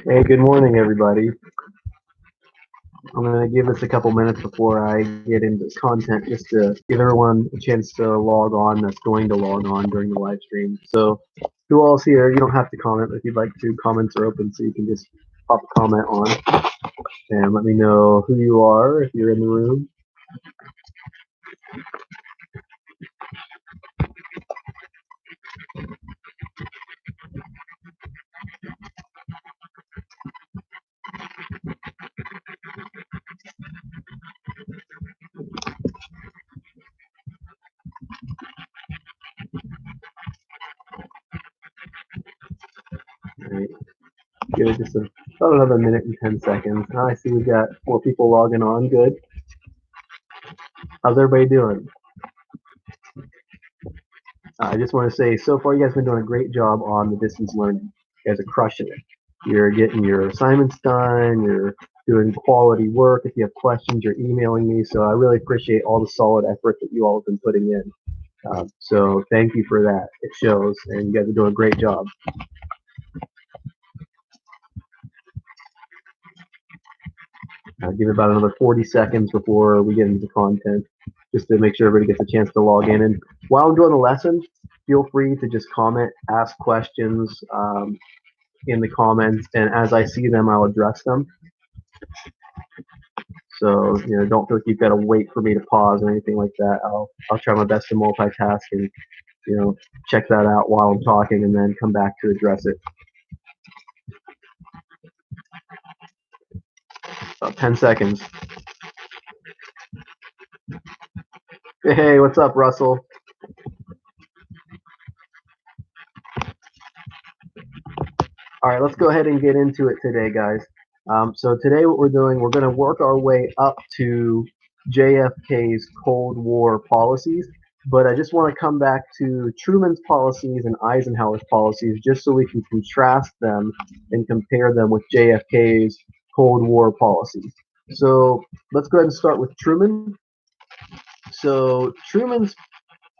Hey, good morning, everybody. I'm going to give this a couple minutes before I get into content just to give everyone a chance to log on that's going to log on during the live stream. So, who all's here? You don't have to comment, but if you'd like to, comments are open, so you can just pop a comment on and let me know who you are if you're in the room. All right. Give it just about another minute and 10 seconds. I see we've got 4 people logging on. Good. How's everybody doing? I just want to say, so far, you guys have been doing a great job on the distance learning. You guys are crushing it. You're getting your assignments done. You're doing quality work. If you have questions, you're emailing me. So I really appreciate all the solid effort that you all have been putting in. So thank you for that. It shows, and you guys are doing a great job. I'll give it about another 40 seconds before we get into content, just to make sure everybody gets a chance to log in. And while I'm doing the lesson, feel free to just comment, ask questions in the comments, and as I see them, I'll address them. So don't feel like you've got to wait for me to pause or anything like that. I'll try my best to multitask and check that out while I'm talking, and then come back to address it. About 10 seconds. Hey, what's up, Russell? All right, let's go ahead and get into it today, guys. So today what we're doing, we're going to work our way up to JFK's Cold War policies, but I just want to come back to Truman's policies and Eisenhower's policies just so we can contrast them and compare them with JFK's Cold War policies. So let's go ahead and start with Truman. So Truman's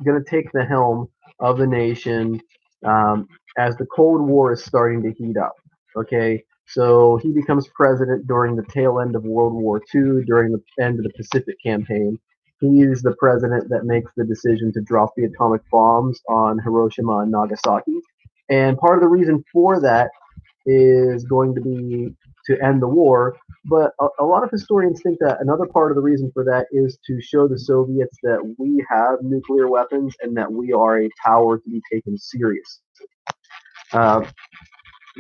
going to take the helm of the nation as the Cold War is starting to heat up. Okay, so he becomes president during the tail end of World War II, during the end of the Pacific Campaign. He is the president that makes the decision to drop the atomic bombs on Hiroshima and Nagasaki. And part of the reason for that is going to be to end the war. But a lot of historians think that another part of the reason for that is to show the Soviets that we have nuclear weapons and that we are a power to be taken seriously.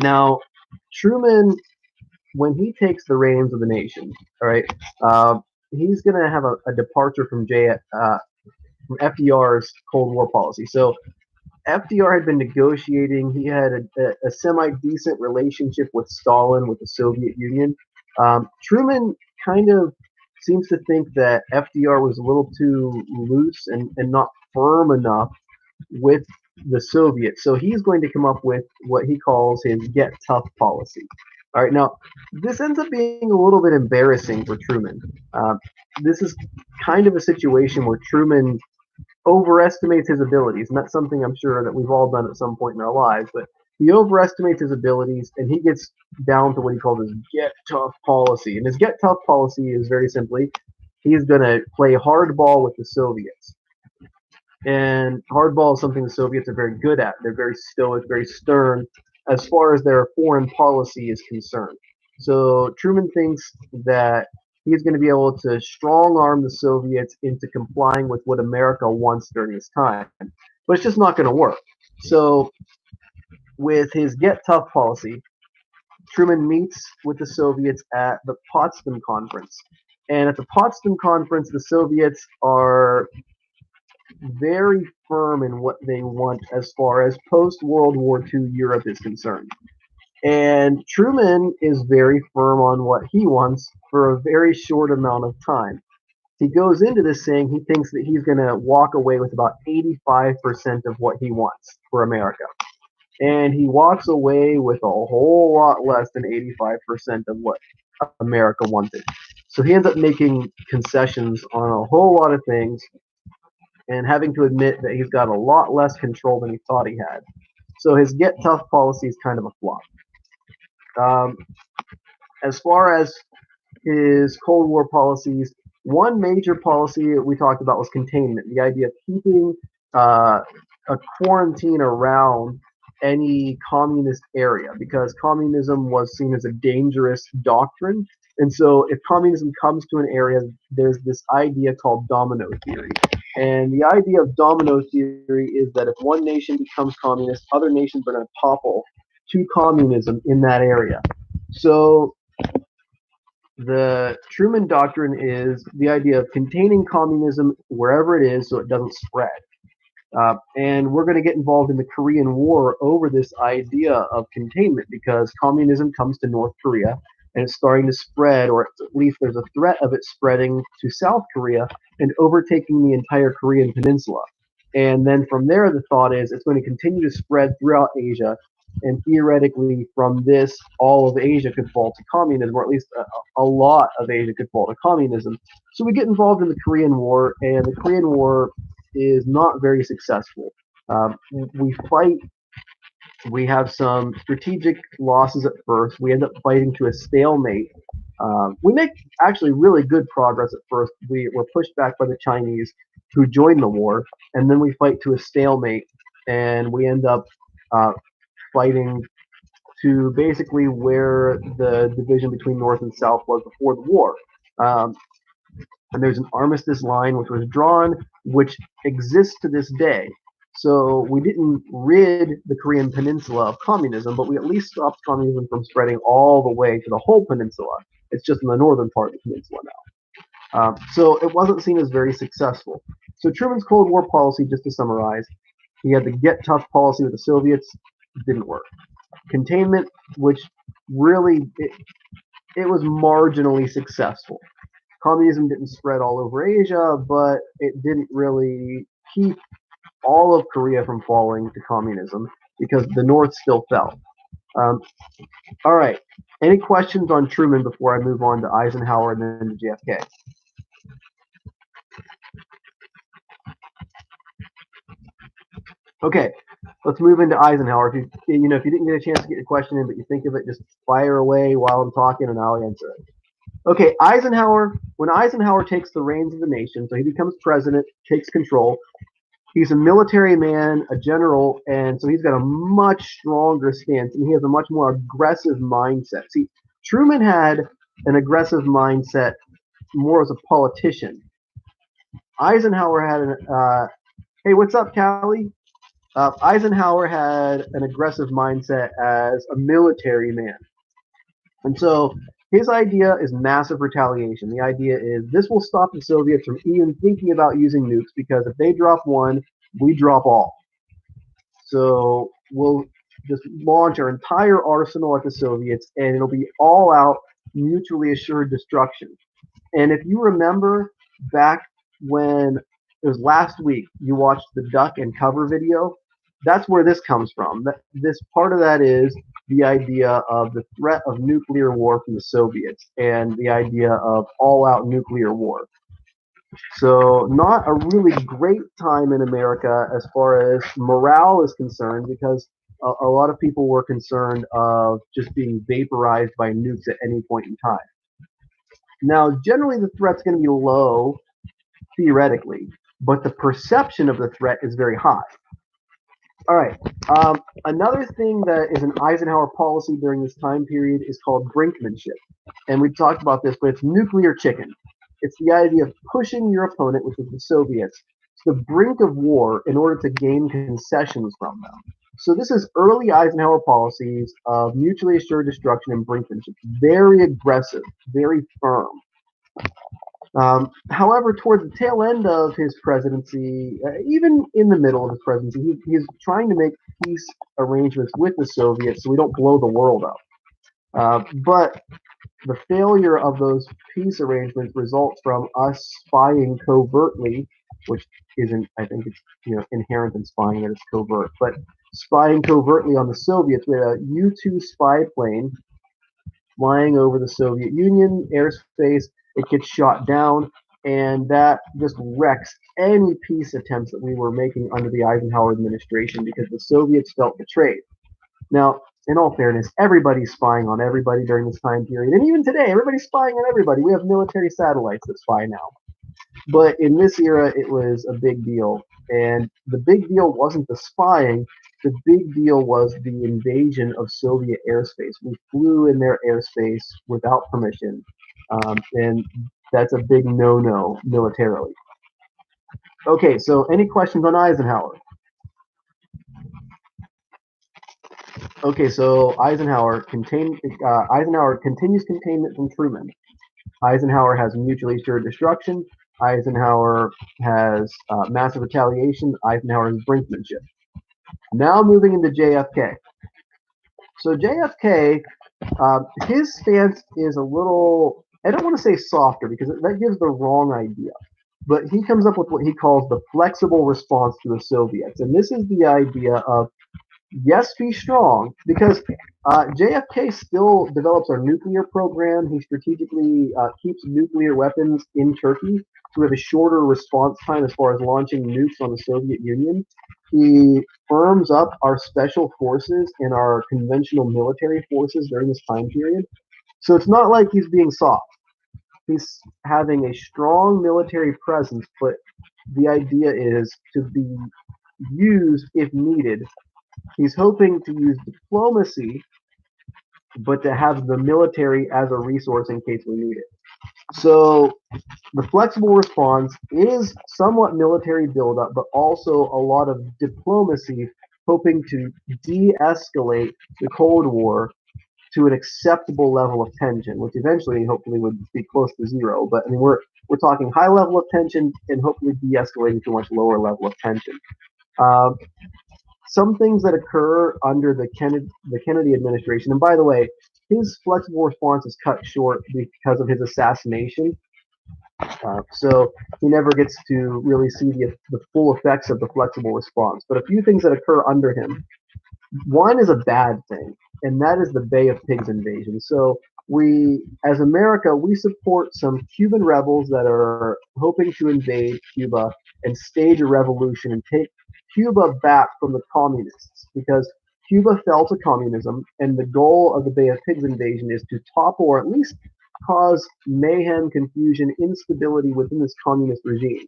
Now, Truman, when he takes the reins of the nation, all right, he's going to have a departure from from FDR's Cold War policy. So FDR had been negotiating. He had a semi-decent relationship with Stalin, with the Soviet Union. Truman kind of seems to think that FDR was a little too loose and not firm enough with the Soviets. So he's going to come up with what he calls his get tough policy. All right, now this ends up being a little bit embarrassing for Truman. This is kind of a situation where Truman overestimates his abilities, and that's something I'm sure that we've all done at some point in our lives. But he overestimates his abilities, and he gets down to what he calls his get tough policy. And his get tough policy is very simply, he's going to play hardball with the Soviets. And hardball is something the Soviets are very good at. They're very stoic, very stern as far as their foreign policy is concerned. So Truman thinks that he's going to be able to strong arm the Soviets into complying with what America wants during this time. But it's just not going to work. So with his get tough policy, Truman meets with the Soviets at the Potsdam Conference. And at the Potsdam Conference, the Soviets are very firm in what they want as far as post World War II Europe is concerned. And Truman is very firm on what he wants for a very short amount of time. He goes into this saying he thinks that he's going to walk away with about 85% of what he wants for America. And he walks away with a whole lot less than 85% of what America wanted. So he ends up making concessions on a whole lot of things and having to admit that he's got a lot less control than he thought he had. So his get tough policy is kind of a flop. Um, as far as his Cold War policies, one major policy that we talked about was containment, the idea of keeping uh, a quarantine around any communist area because communism was seen as a dangerous doctrine. And so, if communism comes to an area, there's this idea called domino theory. And the idea of domino theory is that if one nation becomes communist, other nations are going to topple to communism in that area. So, the Truman Doctrine is the idea of containing communism wherever it is so it doesn't spread. And we're going to get involved in the Korean War over this idea of containment because communism comes to North Korea and it's starting to spread, or at least there's a threat of it spreading to South Korea and overtaking the entire Korean peninsula. And then from there, the thought is it's going to continue to spread throughout Asia. And theoretically, from this, all of Asia could fall to communism, or at least a lot of Asia could fall to communism. So we get involved in the Korean War, and the Korean War is not very successful. We fight. We have some strategic losses at first. We end up fighting to a stalemate. We make actually really good progress at first. Were pushed back by the Chinese, who joined the war, and then we fight to a stalemate, and we end up uh, fighting to basically where the division between North and South was before the war. Um, and there's an armistice line which was drawn, which exists to this day. So we didn't rid the Korean peninsula of communism, but we at least stopped communism from spreading all the way to the whole peninsula. It's just in the northern part of the peninsula now. So it wasn't seen as very successful. So Truman's Cold War policy, just to summarize, he had the get tough policy with the Soviets, didn't work. Containment, which really it was marginally successful. Communism didn't spread all over Asia, but it didn't really keep all of Korea from falling to communism because the North still fell. Um, all right. Any questions on Truman before I move on to Eisenhower and then to JFK? Okay, let's move into Eisenhower. If you didn't get a chance to get your question in, but you think of it, just fire away while I'm talking, and I'll answer it. Okay, Eisenhower. When Eisenhower takes the reins of the nation, so he becomes president, takes control. He's a military man, a general, and so he's got a much stronger stance, and he has a much more aggressive mindset. See, Truman had an aggressive mindset more as a politician. Eisenhower had hey, what's up, Callie? Eisenhower had an aggressive mindset as a military man. And so his idea is massive retaliation. The idea is this will stop the Soviets from even thinking about using nukes because if they drop one, we drop all. So we'll just launch our entire arsenal at the Soviets and it'll be all out, mutually assured destruction. And if you remember back when it was last week, you watched the duck and cover video. That's where this comes from. This part of that is the idea of the threat of nuclear war from the Soviets and the idea of all-out nuclear war. So not a really great time in America as far as morale is concerned because a lot of people were concerned of just being vaporized by nukes at any point in time. Now, generally the threat's going to be low theoretically, but the perception of the threat is very high. All right. Another thing that is an Eisenhower policy during this time period is called brinkmanship. And we've talked about this, but it's nuclear chicken. It's the idea of pushing your opponent, which is the Soviets, to the brink of war in order to gain concessions from them. So this is early Eisenhower policies of mutually assured destruction and brinkmanship. Very aggressive, very firm. However, towards the tail end of his presidency, even in the middle of his presidency, he's trying to make peace arrangements with the Soviets so we don't blow the world up. But the failure of those peace arrangements results from us spying covertly, which isn't, I think it's inherent in spying that it's covert, but spying covertly on the Soviets. We had a U-2 spy plane flying over the Soviet Union airspace. It gets shot down, and that just wrecks any peace attempts that we were making under the Eisenhower administration because the Soviets felt betrayed. Now, in all fairness, everybody's spying on everybody during this time period. And even today, everybody's spying on everybody. We have military satellites that spy now. But in this era, it was a big deal. And the big deal wasn't the spying, the big deal was the invasion of Soviet airspace. We flew in their airspace without permission. And that's a big no no militarily. Okay, so any questions on Eisenhower? Okay, so Eisenhower continues containment from Truman. Eisenhower has mutually assured destruction. Eisenhower has massive retaliation. Eisenhower has brinkmanship. Now moving into JFK. So JFK, his stance is a little, I don't want to say softer because that gives the wrong idea. But he comes up with what he calls the flexible response to the Soviets. And this is the idea of yes, be strong, because JFK still develops our nuclear program. He strategically keeps nuclear weapons in Turkey, so we have a shorter response time as far as launching nukes on the Soviet Union. He firms up our special forces and our conventional military forces during this time period. So it's not like he's being soft. He's having a strong military presence, but the idea is to be used if needed. He's hoping to use diplomacy, but to have the military as a resource in case we need it. So the flexible response is somewhat military buildup, but also a lot of diplomacy, hoping to de-escalate the Cold War to an acceptable level of tension, which eventually, hopefully, would be close to zero. But I mean, we're talking high level of tension and hopefully de-escalating to a much lower level of tension. Uh, some things that occur under the Kennedy administration, and by the way, his flexible response is cut short because of his assassination. So he never gets to really see the full effects of the flexible response. But a few things that occur under him. One is a bad thing, and that is the Bay of Pigs invasion. So we, as America, we support some Cuban rebels that are hoping to invade Cuba and stage a revolution and take Cuba back from the communists because Cuba fell to communism, and the goal of the Bay of Pigs invasion is to topple or at least cause mayhem, confusion, instability within this communist regime.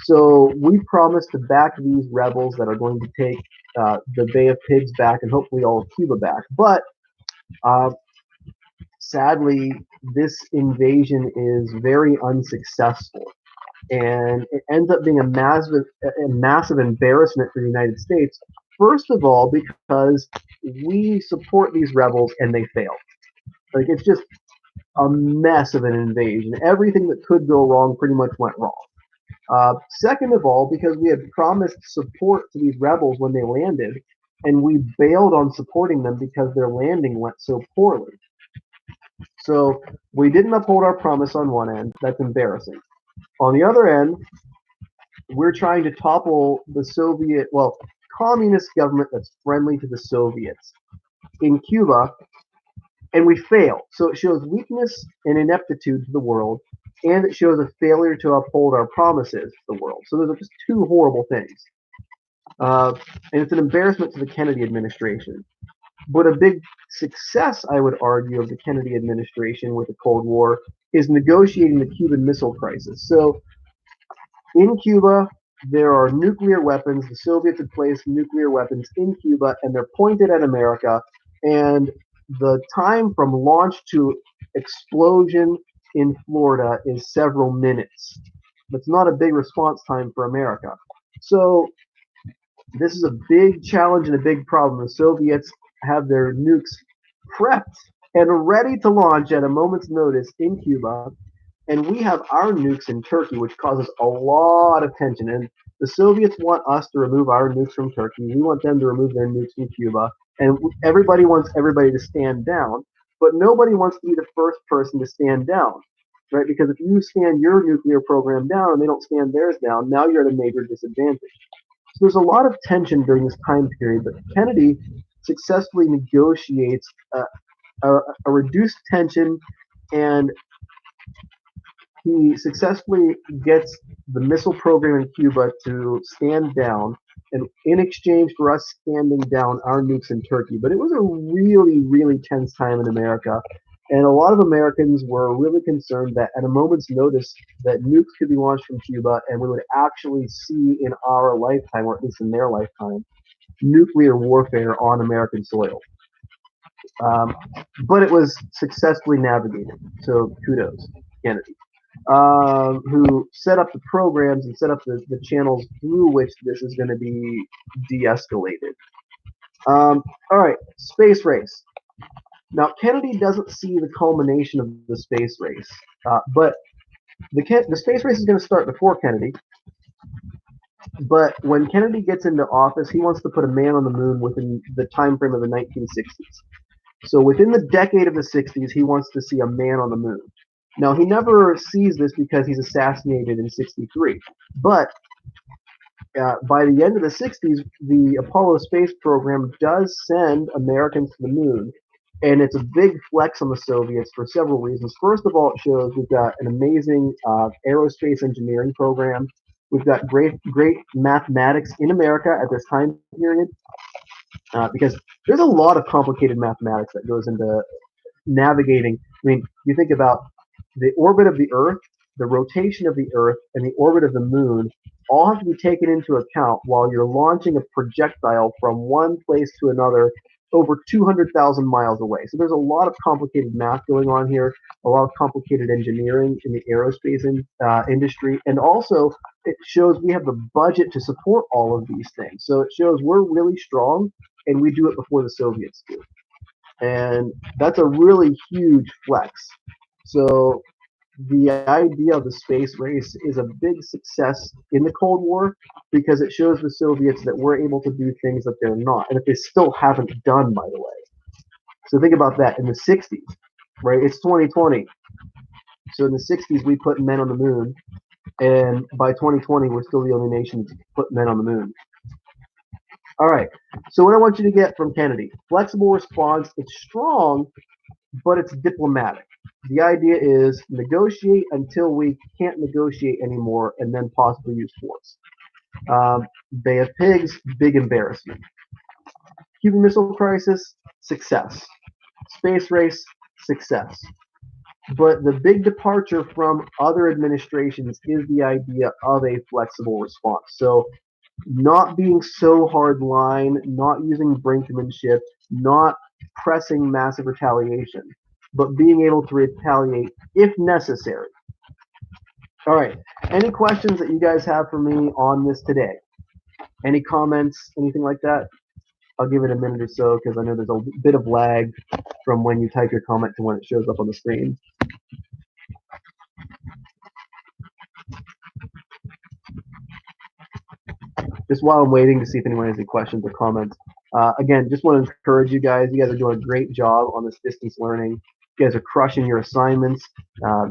So we promise to back these rebels that are going to take the Bay of Pigs back and hopefully all of Cuba back. But uh, sadly, this invasion is very unsuccessful. And it ends up being a massive embarrassment for the United States. First of all, because we support these rebels and they fail. Like it's just a mess of an invasion. Everything that could go wrong pretty much went wrong. Second of all, because we had promised support to these rebels when they landed, and we bailed on supporting them because their landing went so poorly. So we didn't uphold our promise on one end. That's embarrassing. On the other end, we're trying to topple the communist government that's friendly to the Soviets in Cuba, and we fail. So it shows weakness and ineptitude to the world, and it shows a failure to uphold our promises to the world. So those are just two horrible things. And it's an embarrassment to the Kennedy administration. But a big success, I would argue, of the Kennedy administration with the Cold War is negotiating the Cuban Missile Crisis. So in Cuba, there are nuclear weapons. The Soviets had placed nuclear weapons in Cuba, and they're pointed at America. And the time from launch to explosion in Florida is several minutes. That's not a big response time for America. So this is a big challenge and a big problem. The Soviets have their nukes prepped and ready to launch at a moment's notice in Cuba, and we have our nukes in Turkey, which causes a lot of tension. And the Soviets want us to remove our nukes from Turkey. We want them to remove their nukes from Cuba. And everybody wants everybody to stand down, but nobody wants to be the first person to stand down, right? Because if you stand your nuclear program down and they don't stand theirs down, now you're at a major disadvantage. So there's a lot of tension during this time period, but Kennedy successfully negotiates a reduced tension, and he successfully gets the missile program in Cuba to stand down. and in exchange for us standing down our nukes in Turkey. But it was a really, really tense time in America. And a lot of Americans were really concerned that at a moment's notice that nukes could be launched from Cuba and we would actually see in our lifetime, or at least in their lifetime, nuclear warfare on American soil. But it was successfully navigated. So kudos, Kennedy, who set up the programs and set up the channels through which this is going to be de-escalated. All right, space race. Now, Kennedy doesn't see the culmination of the space race, but the space race is going to start before Kennedy. But when Kennedy gets into office, he wants to put a man on the moon within the time frame of the 1960s. So within the decade of the 60s, he wants to see a man on the moon. Now, he never sees this because he's assassinated in 63. But by the end of the 60s, the Apollo space program does send Americans to the moon. And it's a big flex on the Soviets for several reasons. First of all, it shows we've got an amazing aerospace engineering program. We've got great mathematics in America at this time period. Because there's a lot of complicated mathematics that goes into navigating. I mean, you think about the orbit of the Earth, the rotation of the Earth, and the orbit of the Moon all have to be taken into account while you're launching a projectile from one place to another over 200,000 miles away. So there's a lot of complicated math going on here, a lot of complicated engineering in the aerospace industry, and also it shows we have the budget to support all of these things. So it shows we're really strong, and we do it before the Soviets do. And that's a really huge flex. So the idea of the space race is a big success in the Cold War because it shows the Soviets that we're able to do things that they're not, and that they still haven't done, by the way. So think about that in the 60s, right? It's 2020. So in the 60s, we put men on the moon, and by 2020, we're still the only nation to put men on the moon. All right. So what I want you to get from Kennedy, flexible response. It's strong, but it's diplomatic. The idea is negotiate until we can't negotiate anymore, and then possibly use force. Bay of Pigs, big embarrassment. Cuban Missile Crisis, success. Space race, success. But the big departure from other administrations is the idea of a flexible response. So not being so hard line, not using brinkmanship, not pressing massive retaliation, but being able to retaliate if necessary. All right. Any questions that you guys have for me on this today? Any comments, anything like that? I'll give it a minute or so because I know there's a bit of lag from when you type your comment to when it shows up on the screen. Just while I'm waiting to see if anyone has any questions or comments. Again, just want to encourage you guys. You guys are doing a great job on this distance learning. You guys are crushing your assignments.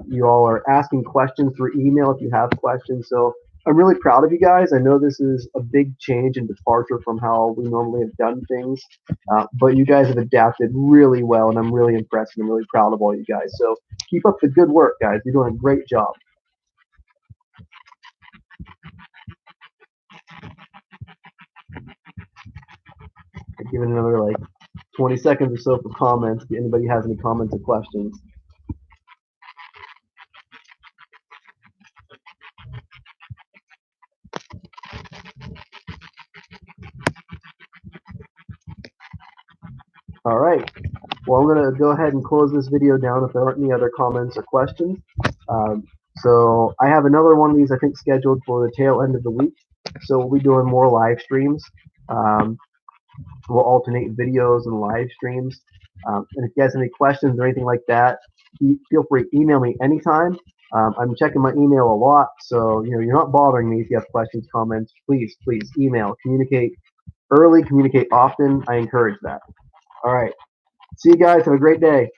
You all are asking questions through email if you have questions. So I'm really proud of you guys. I know this is a big change and departure from how we normally have done things, but you guys have adapted really well, and I'm really impressed and I'm really proud of all you guys. So keep up the good work, guys. You're doing a great job. Give it another like 20 seconds or so for comments. If anybody has any comments or questions. All right. Well, I'm going to go ahead and close this video down if there aren't any other comments or questions. So I have another one of these, I think, scheduled for the tail end of the week. So we'll be doing more live streams. We'll alternate videos and live streams. And if you guys have any questions or anything like that, feel free to email me anytime. I'm checking my email a lot, so you're not bothering me if you have questions, comments. Please email, communicate early, communicate often. I encourage that. All right. See you guys. Have a great day.